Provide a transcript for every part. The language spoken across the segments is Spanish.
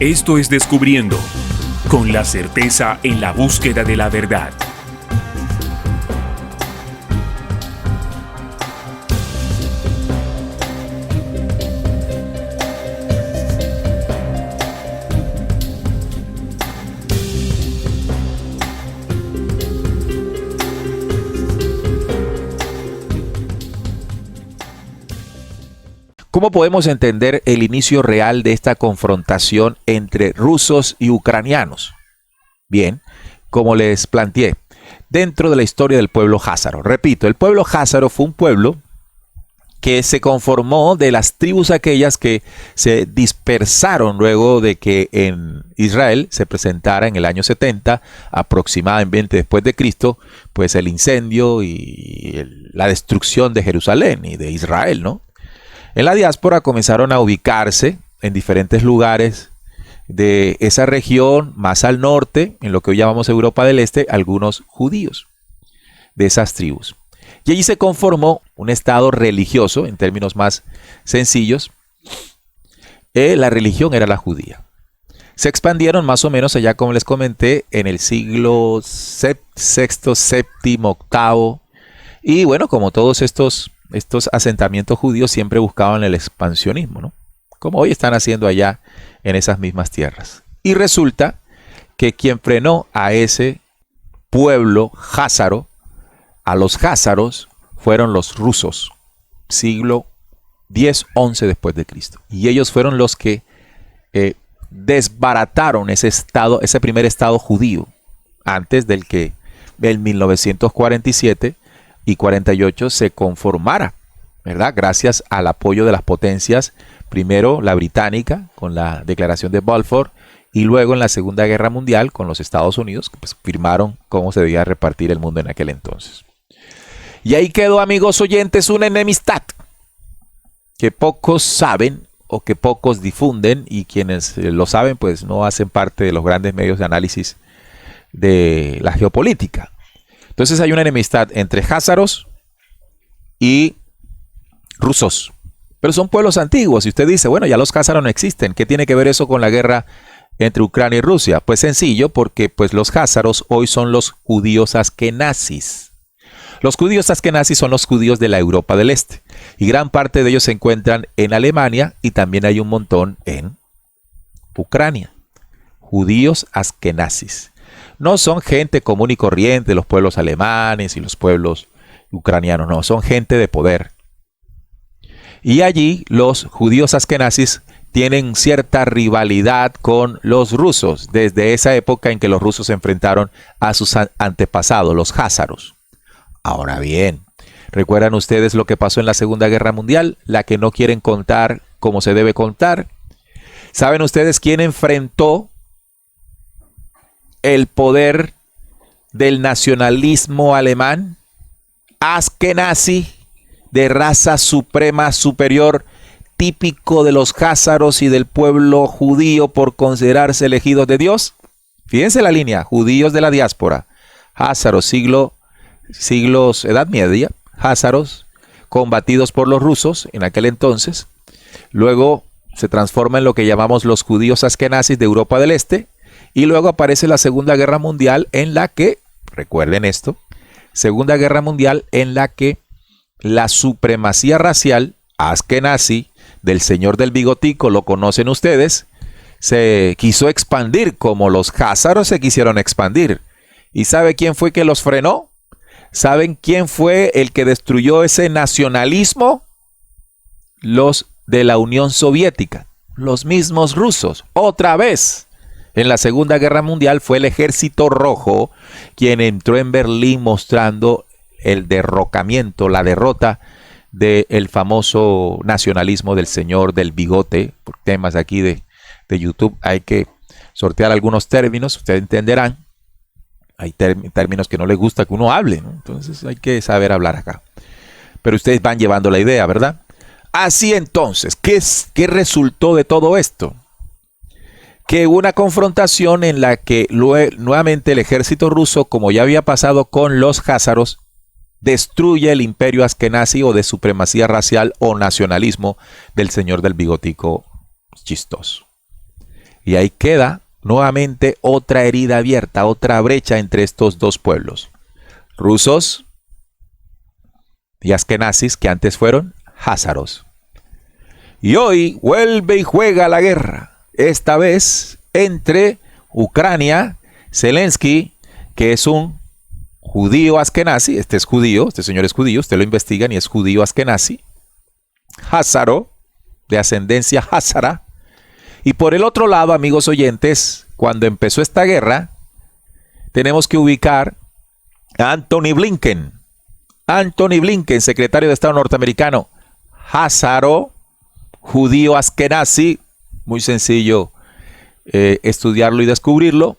Esto es Descubriendo, con la certeza en la búsqueda de la verdad. ¿Cómo podemos entender el inicio real de esta confrontación entre rusos y ucranianos? Bien, como les planteé, dentro de la historia del pueblo házaro. Repito, el pueblo házaro fue un pueblo que se conformó de las tribus aquellas que se dispersaron luego de que en Israel se presentara en el año 70, aproximadamente después de Cristo, pues el incendio y la destrucción de Jerusalén y de Israel, ¿no? En la diáspora comenzaron a ubicarse en diferentes lugares de esa región, más al norte, en lo que hoy llamamos Europa del Este, algunos judíos de esas tribus. Y allí se conformó un estado religioso, en términos más sencillos. La religión era la judía. Se expandieron más o menos allá, como les comenté, en el siglo sexto, séptimo, octavo. Y bueno, como todos estos asentamientos judíos siempre buscaban el expansionismo, ¿no? Como hoy están haciendo allá en esas mismas tierras. Y resulta que quien frenó a ese pueblo házaro, a los házaros, fueron los rusos, siglo X-XI después de Cristo. Y ellos fueron los que desbarataron ese estado, ese primer estado judío, antes del que en 1947 y 48 se conformara, ¿verdad? Gracias al apoyo de las potencias, primero la británica con la declaración de Balfour y luego en la Segunda Guerra Mundial con los Estados Unidos, que pues firmaron cómo se debía repartir el mundo en aquel entonces. Y ahí quedó, amigos oyentes, una enemistad que pocos saben o que pocos difunden, y quienes lo saben pues no hacen parte de los grandes medios de análisis de la geopolítica. Entonces hay una enemistad entre házaros y rusos. Pero son pueblos antiguos. Y usted dice, bueno, ya los házaros no existen. ¿Qué tiene que ver eso con la guerra entre Ucrania y Rusia? Pues sencillo, porque pues los házaros hoy son los judíos askenazis. Los judíos askenazis son los judíos de la Europa del Este. Y gran parte de ellos se encuentran en Alemania y también hay un montón en Ucrania. Judíos askenazis. No son gente común y corriente, los pueblos alemanes y los pueblos ucranianos, no, son gente de poder. Y allí los judíos askenazis tienen cierta rivalidad con los rusos, desde esa época en que los rusos se enfrentaron a sus antepasados, los házaros. Ahora bien, ¿recuerdan ustedes lo que pasó en la Segunda Guerra Mundial? La que no quieren contar como se debe contar. ¿Saben ustedes quién enfrentó el poder del nacionalismo alemán? Askenazi, de raza suprema superior, típico de los házaros y del pueblo judío por considerarse elegidos de Dios. Fíjense la línea, judíos de la diáspora, házaros, siglos, Edad Media, házaros, combatidos por los rusos en aquel entonces. Luego se transforma en lo que llamamos los judíos askenazis de Europa del Este. Y luego aparece la Segunda Guerra Mundial en la que, recuerden esto, Segunda Guerra Mundial en la que la supremacía racial askenazi del señor del bigotico, lo conocen ustedes, se quiso expandir como los házaros se quisieron expandir. ¿Y sabe quién fue que los frenó? ¿Saben quién fue el que destruyó ese nacionalismo? Los de la Unión Soviética, los mismos rusos, otra vez. En la Segunda Guerra Mundial fue el Ejército Rojo quien entró en Berlín mostrando el derrocamiento, la derrota del famoso nacionalismo del señor del bigote. Por temas aquí de YouTube hay que sortear algunos términos, ustedes entenderán. Hay términos que no les gusta que uno hable, ¿no? Entonces hay que saber hablar acá. Pero ustedes van llevando la idea, ¿verdad? Así entonces, ¿qué resultó de todo esto? Que hubo una confrontación en la que nuevamente el ejército ruso, como ya había pasado con los házaros, destruye el imperio askenazi o de supremacía racial o nacionalismo del señor del bigotico chistoso. Y ahí queda nuevamente otra herida abierta, otra brecha entre estos dos pueblos. Rusos y askenazis, que antes fueron házaros. Y hoy vuelve y juega la guerra, esta vez entre Ucrania, Zelensky, que es un judío askenazi, este es judío, este señor es judío, usted lo investigan y es judío askenazi, házaro, de ascendencia házara. Y por el otro lado, amigos oyentes, cuando empezó esta guerra, tenemos que ubicar a Anthony Blinken. Anthony Blinken, secretario de Estado norteamericano, házaro, judío askenazi, muy sencillo estudiarlo y descubrirlo.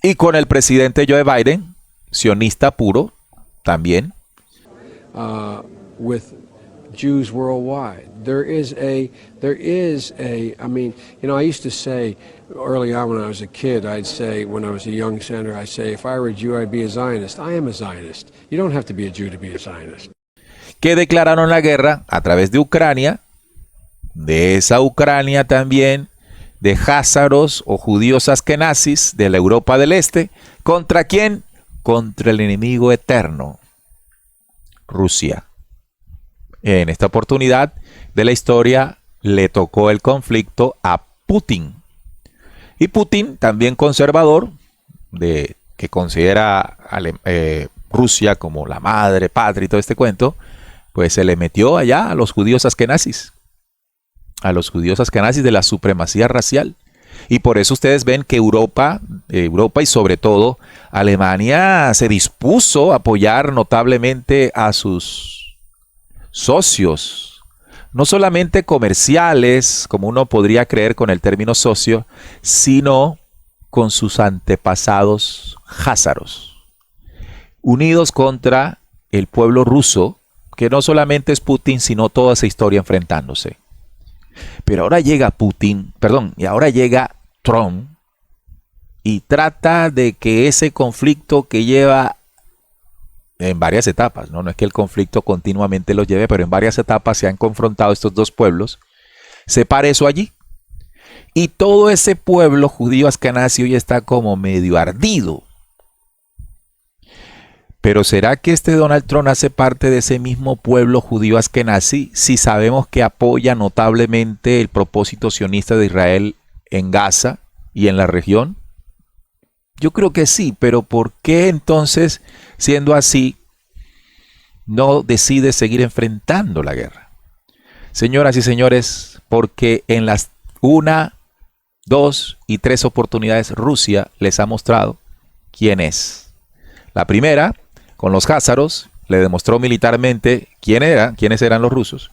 Y con el presidente Joe Biden, sionista puro, también. With Jews worldwide. There is a, I mean, you know, I used to say early on when I was a kid, I'd say, when I was a young senator, I'd say, if I were a Jew, I'd be a Zionist. I am a Zionist. You don't have to be a Jew to be a Zionist. Que declararon la guerra a través de Ucrania, de esa Ucrania también, de házaros o judíos askenazis de la Europa del Este. ¿Contra quién? Contra el enemigo eterno, Rusia. En esta oportunidad de la historia le tocó el conflicto a Putin. Y Putin, también conservador, que considera Rusia como la madre patria y todo este cuento, pues se le metió allá a los judíos askenazis. A los judíos askenazis de la supremacía racial. Y por eso ustedes ven que Europa y sobre todo Alemania se dispuso a apoyar notablemente a sus socios, no solamente comerciales, como uno podría creer con el término socio, sino con sus antepasados házaros, unidos contra el pueblo ruso, que no solamente es Putin, sino toda esa historia enfrentándose. Pero ahora llega ahora llega Trump y trata de que ese conflicto que lleva en varias etapas, no es que el conflicto continuamente los lleve, pero en varias etapas se han confrontado estos dos pueblos, separa eso allí. Y todo ese pueblo judío askenazi hoy está como medio ardido. Pero ¿será que este Donald Trump hace parte de ese mismo pueblo judío askenazi si sabemos que apoya notablemente el propósito sionista de Israel en Gaza y en la región? Yo creo que sí, pero ¿por qué entonces, siendo así, no decide seguir enfrentando la guerra? Señoras y señores, porque en las 1, 2 y 3 oportunidades Rusia les ha mostrado quién es. La primera, con los házaros, le demostró militarmente quiénes eran los rusos.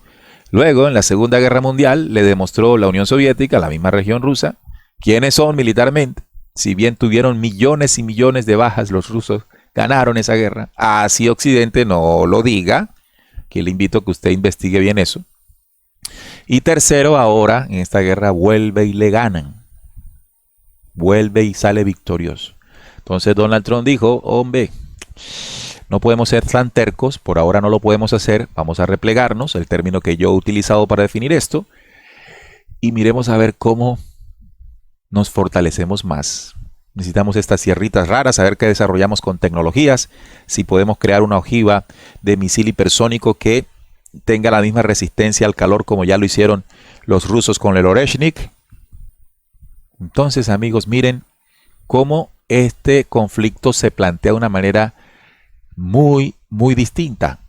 Luego, en la Segunda Guerra Mundial, le demostró la Unión Soviética, la misma región rusa, quiénes son militarmente. Si bien tuvieron millones y millones de bajas, los rusos ganaron esa guerra. Así Occidente no lo diga, que le invito a que usted investigue bien eso. Y tercero, ahora en esta guerra vuelve y le ganan. Vuelve y sale victorioso. Entonces Donald Trump dijo, hombre, no podemos ser tan tercos, por ahora no lo podemos hacer, vamos a replegarnos, el término que yo he utilizado para definir esto, y miremos a ver cómo nos fortalecemos más. Necesitamos estas sierritas raras, a ver qué desarrollamos con tecnologías, si podemos crear una ojiva de misil hipersónico que tenga la misma resistencia al calor como ya lo hicieron los rusos con el Oreshnik. Entonces, amigos, miren cómo este conflicto se plantea de una manera muy, muy distinta.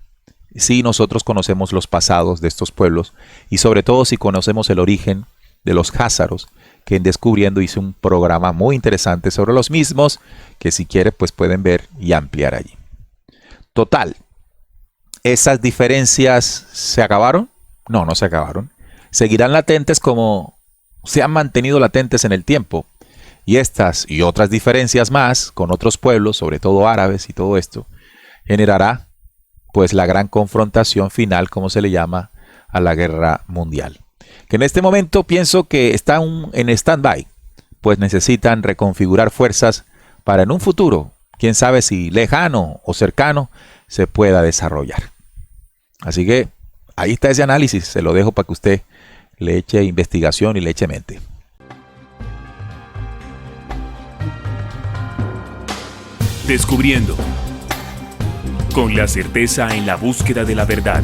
Si nosotros conocemos los pasados de estos pueblos y sobre todo si conocemos el origen de los házaros, que en Descubriendo hice un programa muy interesante sobre los mismos, que si quiere pues pueden ver y ampliar allí. Total, ¿esas diferencias se acabaron? No, no se acabaron. Seguirán latentes como se han mantenido latentes en el tiempo. Y estas y otras diferencias más con otros pueblos, sobre todo árabes y todo esto, generará pues la gran confrontación final, como se le llama, a la guerra mundial. Que en este momento pienso que están en stand-by, pues necesitan reconfigurar fuerzas para en un futuro, quién sabe si lejano o cercano, se pueda desarrollar. Así que ahí está ese análisis, se lo dejo para que usted le eche investigación y le eche mente. Descubriendo. Con la certeza en la búsqueda de la verdad.